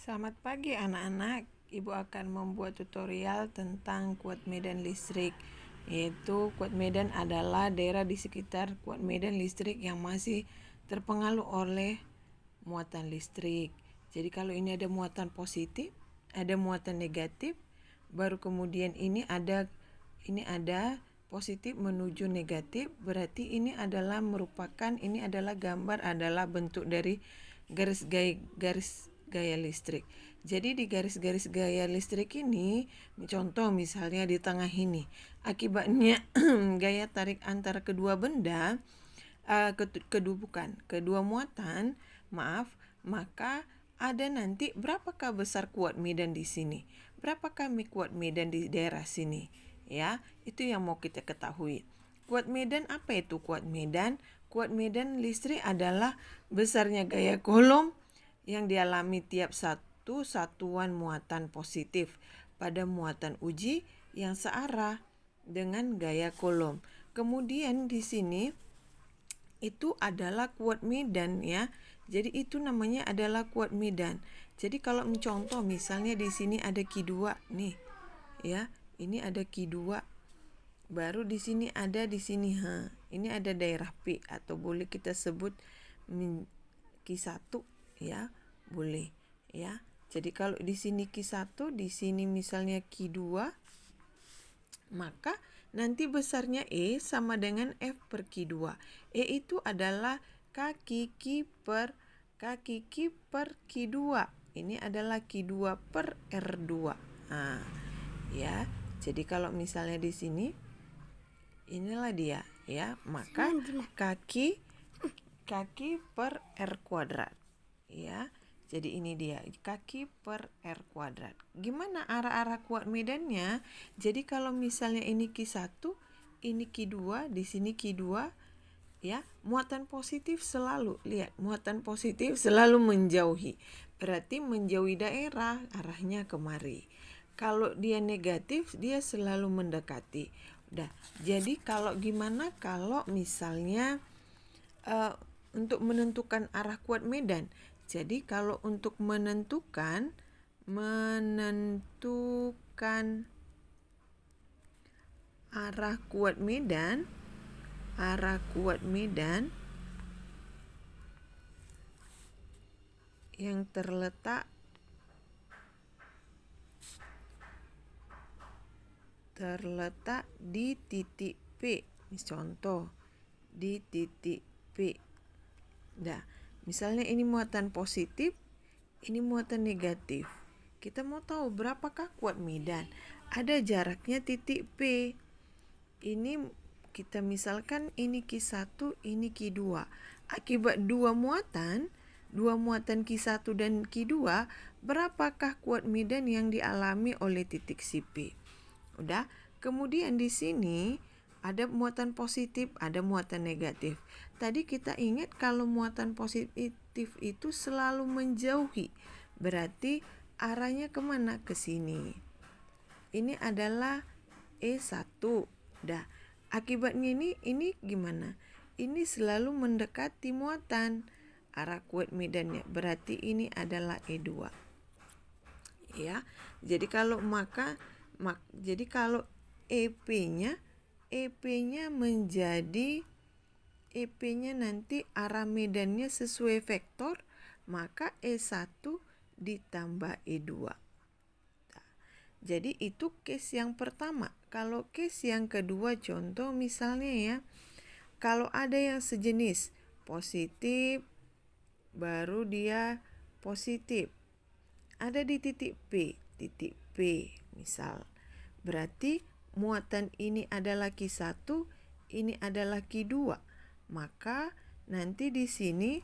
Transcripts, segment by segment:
Selamat pagi anak-anak. Ibu akan membuat tutorial tentang kuat medan listrik. Yaitu kuat medan adalah daerah di sekitar kuat medan listrik yang masih terpengaruh oleh muatan listrik. Jadi kalau ini ada muatan positif, ada muatan negatif, baru kemudian ini ada positif menuju negatif, berarti ini adalah gambar adalah bentuk dari garis gaya listrik. Jadi di garis-garis gaya listrik ini, contoh misalnya di tengah ini, akibatnya gaya tarik antara kedua benda, kedua muatan, maka ada nanti berapakah besar kuat medan di sini, berapakah kuat medan di daerah sini, ya, itu yang mau kita ketahui. Kuat medan apa itu kuat medan? Kuat medan listrik adalah besarnya gaya Coulomb yang dialami tiap satu satuan muatan positif pada muatan uji yang searah dengan gaya Coulomb. Kemudian di sini itu adalah kuat medan, ya. Jadi itu namanya adalah kuat medan. Jadi kalau mencontoh misalnya di sini ada Q2 nih, ya. Ini ada Q2. Baru di sini ini ada daerah P atau boleh kita sebut Q1, ya. Boleh, ya. Jadi kalau di sini Q1, di sini misalnya Q2, maka nanti besarnya E sama dengan F per Q2. E itu adalah kaki Q per Q2. Ini adalah Q2 per R2. Nah, ya. Jadi kalau misalnya di sini, inilah dia, ya. Maka kaki per R kuadrat, ya. Jadi ini dia, kaki per R kuadrat. Gimana arah-arah kuat medannya? Jadi kalau misalnya ini Q1, ini Q2, di sini Q2, ya, muatan positif selalu, lihat, muatan positif selalu menjauhi. Berarti menjauhi daerah, arahnya kemari. Kalau dia negatif, dia selalu mendekati. Udah. Jadi kalau misalnya untuk menentukan arah kuat medan. Jadi kalau untuk menentukan arah kuat medan yang terletak di titik P. Contoh di titik P. Nah, misalnya ini muatan positif, ini muatan negatif. Kita mau tahu berapakah kuat medan. Ada jaraknya titik P. Ini kita misalkan ini Q1, ini Q2. Akibat dua muatan Q1 dan Q2, berapakah kuat medan yang dialami oleh titik CP? Udah. Kemudian di sini ada muatan positif, ada muatan negatif. Tadi kita ingat kalau muatan positif itu selalu menjauhi. Berarti arahnya kemana? Ke sini. Ini adalah E1. Dah. Akibatnya ini gimana? Ini selalu mendekati muatan. Arah kuat medannya. Berarti ini adalah E2. Ya. Jadi kalau EP-nya nanti arah medannya sesuai vektor, maka E1 ditambah E2. Jadi itu case yang pertama. Kalau case yang kedua, contoh misalnya, ya, kalau ada yang sejenis positif, baru dia positif, ada di titik P misal. Berarti muatan ini adalah Q1, ini adalah Q2. Maka nanti di sini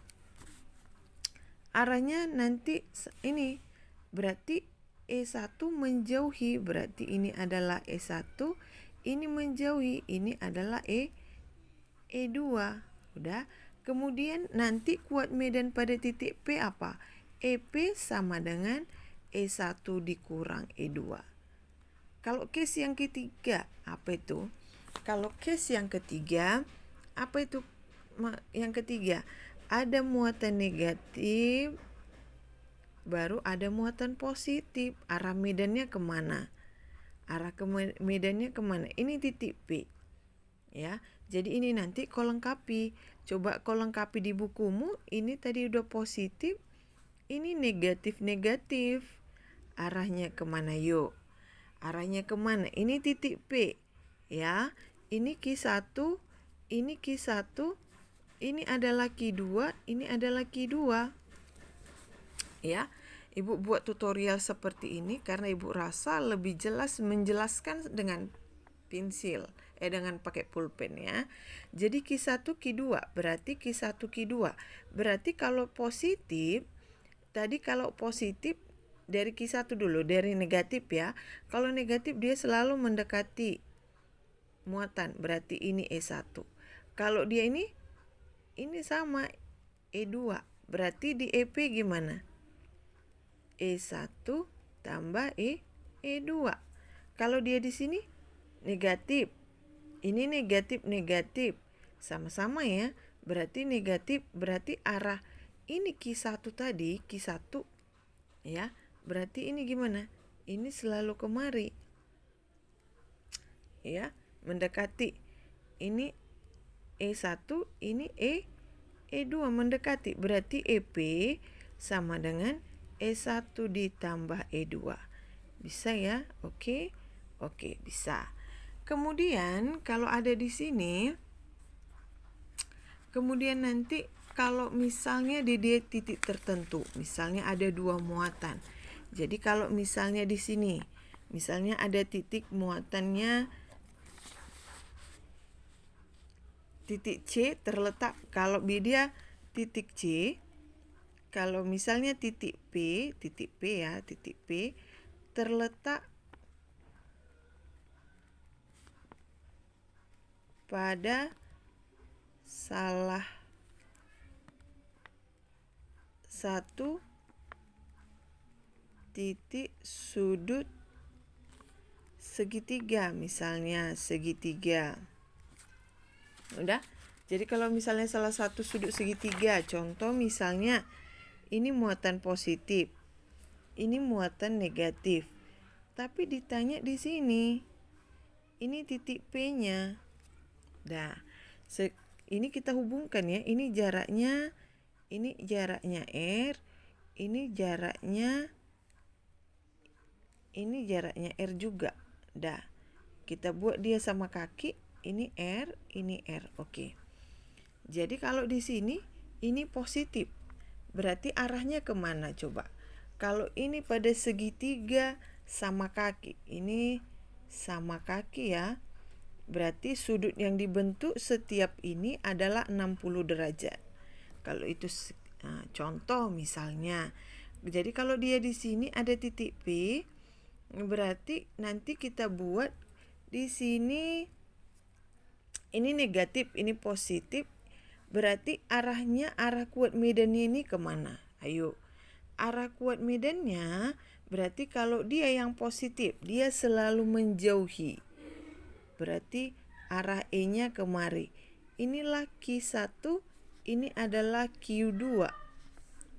arahnya nanti ini. Berarti E1 menjauhi, berarti ini adalah E1, ini menjauhi, ini adalah E2. Udah. Kemudian nanti kuat medan pada titik P apa? EP sama dengan E1 dikurang E2. Kalau case yang ketiga, apa itu? Kalau case yang ketiga, apa itu? Yang ketiga, ada muatan negatif, baru ada muatan positif. Arah medannya kemana? Medannya kemana? Ini titik P. Ya, jadi ini nanti kau lengkapi. Coba kau lengkapi di bukumu. Ini tadi udah positif, ini negatif. Arahnya kemana yuk? Arahnya kemana? Ini titik P. Ya, ini Q1, ini Q1, ini adalah Q2, ini adalah Q2. Ya, Ibu buat tutorial seperti ini karena Ibu rasa lebih jelas menjelaskan dengan pensil, dengan pakai pulpen ya. Jadi Q1 Q2 berarti Q1 Q2. Berarti kalau positif, tadi kalau positif dari Q1 dulu, dari negatif ya. Kalau negatif dia selalu mendekati muatan, berarti ini E1. Kalau dia ini sama E2, berarti di EP gimana? E1 tambah E2. Kalau dia di sini negatif, ini negatif, sama-sama ya. Berarti negatif, berarti arah ini Q1 tadi, Q1 ya. Berarti ini gimana? Ini selalu kemari. Ya, mendekati. Ini E1, ini E2 mendekati. Berarti EP sama dengan E1 ditambah E2. Bisa ya? Oke, bisa. Kemudian kalau ada di sini, kemudian nanti kalau misalnya di titik tertentu, misalnya ada dua muatan. Jadi kalau misalnya di sini, misalnya ada titik muatannya titik C terletak, kalau dia titik C, kalau misalnya titik P ya, titik P terletak pada salah satu titik sudut segitiga, misalnya segitiga. Udah? Jadi kalau misalnya salah satu sudut segitiga, contoh misalnya ini muatan positif, ini muatan negatif. Tapi ditanya di sini, ini titik P-nya. Nah, ini kita hubungkan ya, ini jaraknya R, ini jaraknya R juga. Dah, kita buat dia sama kaki, ini R, ini R. Oke. Jadi kalau di sini ini positif, berarti arahnya kemana coba? Kalau ini pada segitiga sama kaki, ini sama kaki ya, berarti sudut yang dibentuk setiap ini adalah 60 derajat. Kalau itu contoh misalnya. Jadi kalau dia di sini ada titik P, berarti nanti kita buat di sini ini negatif, ini positif. Berarti arah kuat medannya ini kemana? Ayo. Arah kuat medannya berarti kalau dia yang positif, dia selalu menjauhi. Berarti arah E-nya kemari. Inilah Q1, ini adalah Q2.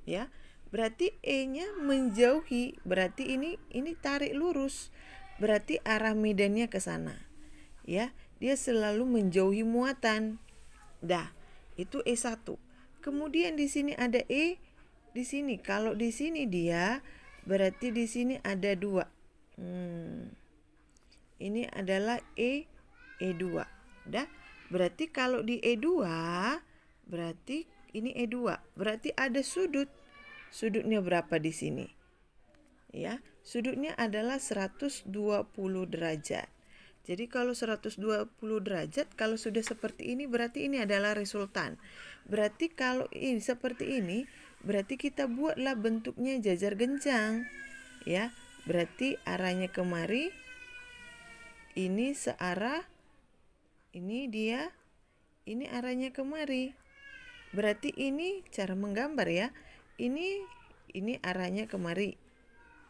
Ya. Berarti E-nya menjauhi, berarti ini tarik lurus. Berarti arah medannya ke sana. Ya, dia selalu menjauhi muatan. Dah, itu E1. Kemudian di sini ada E, di sini. Kalau di sini dia, berarti di sini ada 2. Ini adalah E2. Dah, berarti kalau di E2, berarti ini E2. Berarti ada sudut. Sudutnya berapa di sini? Ya, sudutnya adalah 120 derajat. Jadi kalau 120 derajat, kalau sudah seperti ini berarti ini adalah resultan. Berarti kalau ini seperti ini, berarti kita buatlah bentuknya jajar genjang. Ya, berarti arahnya kemari. Ini searah. Ini dia. Ini arahnya kemari. Berarti ini cara menggambar ya. Ini arahnya kemari.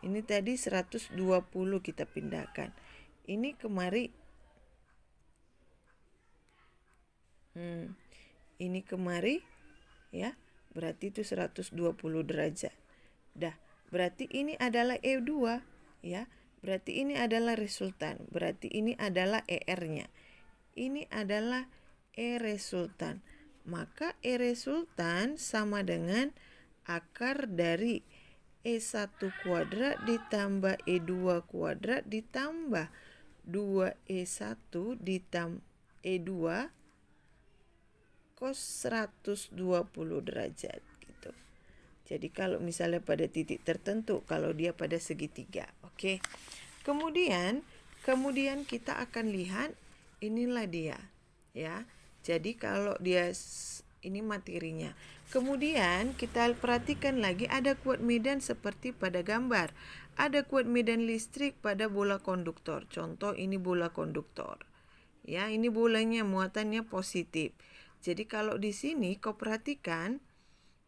Ini tadi 120 kita pindahkan. Ini kemari. Ini kemari ya. Berarti itu 120 derajat. Dah, Berarti ini adalah E2, ya. Berarti ini adalah resultan. Berarti ini adalah ER-nya. Ini adalah E resultan. Maka E resultan sama dengan akar dari E1 kuadrat ditambah E2 kuadrat ditambah 2E1 ditambah E2 cos 120 derajat gitu. Jadi kalau misalnya pada titik tertentu, kalau dia pada segitiga, oke. Kemudian kita akan lihat inilah dia, ya. Jadi kalau dia ini materinya. Kemudian kita perhatikan lagi ada kuat medan seperti pada gambar. Ada kuat medan listrik pada bola konduktor. Contoh ini bola konduktor. Ya, ini bolanya muatannya positif. Jadi kalau di sini kau perhatikan,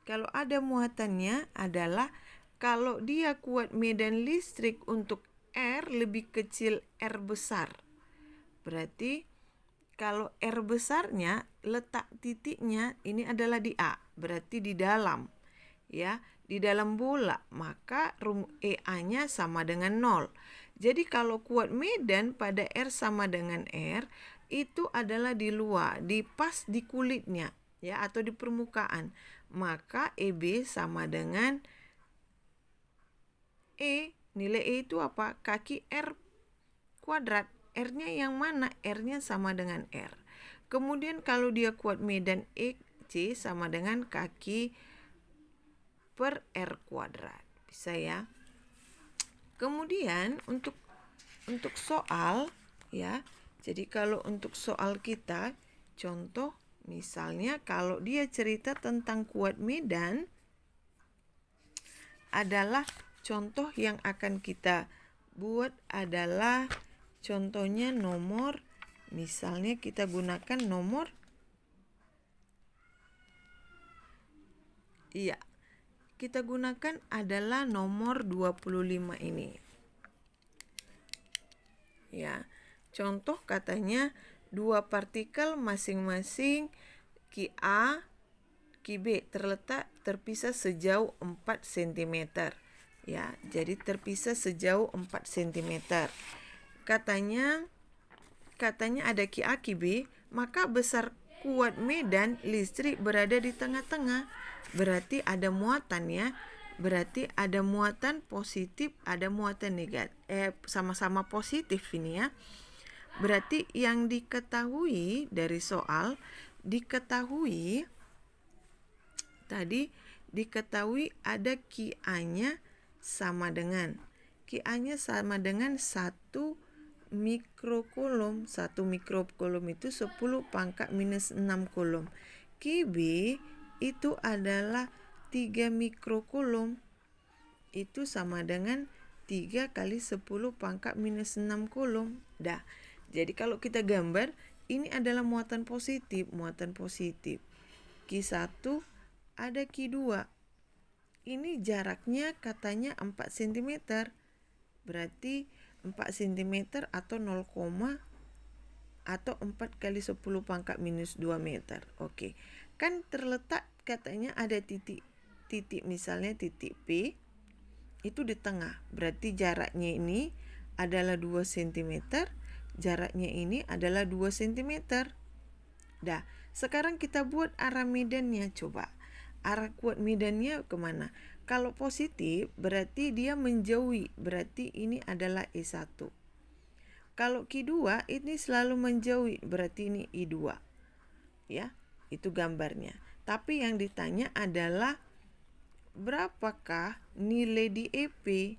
kalau ada muatannya adalah kalau dia kuat medan listrik untuk R lebih kecil R besar. Berarti kalau R besarnya letak titiknya ini adalah di A, berarti di dalam. Ya, di dalam bola, maka EA-nya sama dengan 0. Jadi kalau kuat medan pada R sama dengan R, itu adalah di luar, pas di kulitnya, ya, atau di permukaan. Maka EB sama dengan E. Nilai E itu apa? Kaki R kuadrat. R-nya yang mana? R-nya sama dengan R. Kemudian kalau dia kuat medan EC sama dengan kaki per R kuadrat. Bisa ya. Kemudian untuk soal, ya. Jadi kalau untuk soal kita, contoh misalnya kalau dia cerita tentang kuat medan, adalah contoh yang akan kita buat adalah contohnya nomor, misalnya kita gunakan nomor, iya, kita gunakan adalah nomor 25 ini. Ya, contoh katanya dua partikel masing-masing Ki A, Ki B terpisah sejauh 4 cm. Ya, jadi terpisah sejauh 4 cm. Katanya ada Ki A, Ki B, maka besar kuat medan listrik berada di tengah-tengah. Berarti ada muatan ya. Berarti ada muatan positif, ada muatan negatif. Sama-sama positif ini ya. Berarti yang diketahui dari soal, diketahui ada Ki A-nya sama dengan. Ki A-nya sama dengan 1 mikrokulum. 1 mikrokulum itu 10 pangkat minus 6 kulum. Ki B itu adalah 3 mikrokulum. Itu sama dengan 3 kali 10 pangkat minus 6 kulum. Dah. Jadi kalau kita gambar, ini adalah muatan positif. Ki 1 ada Ki 2. Ini jaraknya katanya 4 cm. Berarti 4 cm atau 0, atau 4 kali 10 pangkat minus 2 meter. Oke. Kan terletak katanya ada titik misalnya titik P itu di tengah. Berarti jaraknya ini adalah 2 cm. Jaraknya ini adalah 2 cm. Dah, sekarang kita buat arah medannya. Coba. Arah kuat medannya kemana? Kalau positif berarti dia menjauhi, berarti ini adalah E1. Kalau Ki 2 ini selalu menjauhi, berarti ini I2. Ya, itu gambarnya. Tapi yang ditanya adalah berapakah nilai di EP?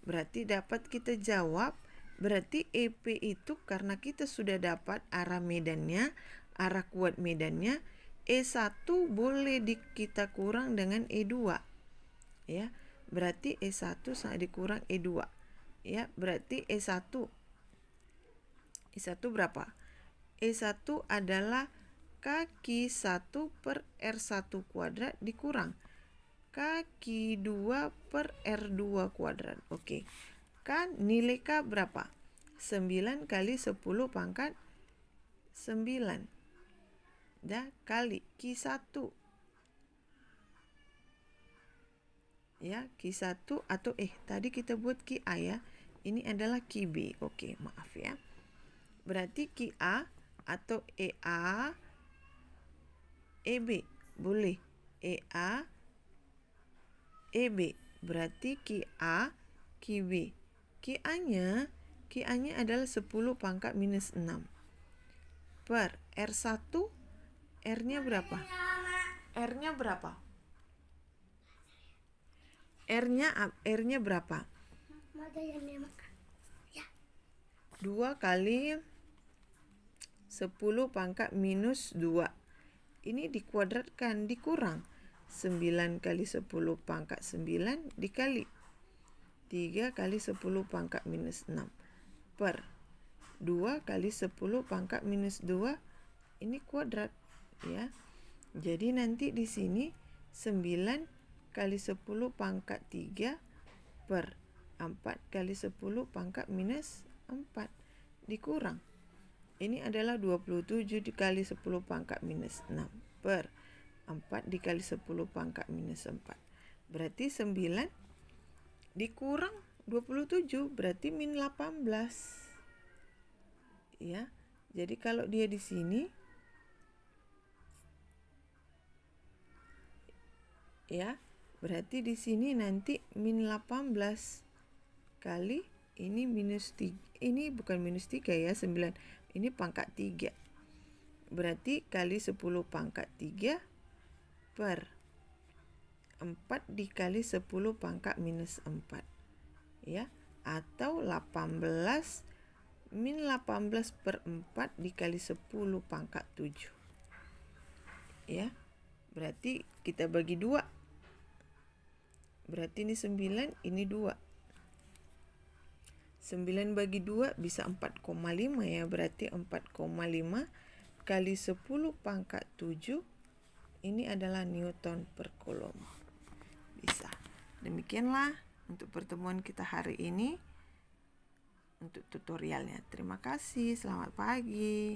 Berarti dapat kita jawab, berarti EP itu karena kita sudah dapat arah medannya, arah kuat medannya, E1 boleh kita kurang dengan E2. Ya, berarti E1 sama dikurang E2. Ya, berarti E1 berapa? E1 adalah kaki 1 per R1 kuadrat dikurang kaki 2 per R2 kuadrat. Oke. Kan nilai K berapa? 9 kali 10 pangkat 9. Dah, kali Ki 1. Ya, Q1 atau tadi kita buat QA ya. Ini adalah QB. Oke, maaf ya. Berarti QA atau EA EB. Boleh. EA EB. Berarti QA QB. QA-nya adalah 10 pangkat minus 6 per R1. R-nya berapa? R-nya berapa? R-nya berapa? 2 kali 10 pangkat minus 2. Ini dikuadratkan, dikurang. 9 kali 10 pangkat 9 dikali 3 kali 10 pangkat minus 6 per 2 kali 10 pangkat minus 2. Ini kuadrat ya. Jadi nanti di sini 9 kali 10 pangkat 3 per 4 kali 10 pangkat minus 4 dikurang. Ini adalah 27 dikali 10 pangkat minus 6 per 4 dikali 10 pangkat minus 4. Berarti 9 dikurang 27 berarti min 18. Ya. Jadi kalau dia di sini ya, berarti di sini nanti min 18 kali ini minus 3. Ini bukan minus 3 ya, 9. Ini pangkat 3. Berarti kali 10 pangkat 3 per 4 dikali 10 pangkat minus 4. Ya, atau 18 min 18 per 4 dikali 10 pangkat 7. Ya, berarti kita bagi 2. Berarti ini 9, ini 2. 9 bagi 2 bisa 4,5 ya. Berarti 4,5 kali 10 pangkat 7. Ini adalah Newton per Coulomb. Bisa. Demikianlah untuk pertemuan kita hari ini. Untuk tutorialnya. Terima kasih. Selamat pagi.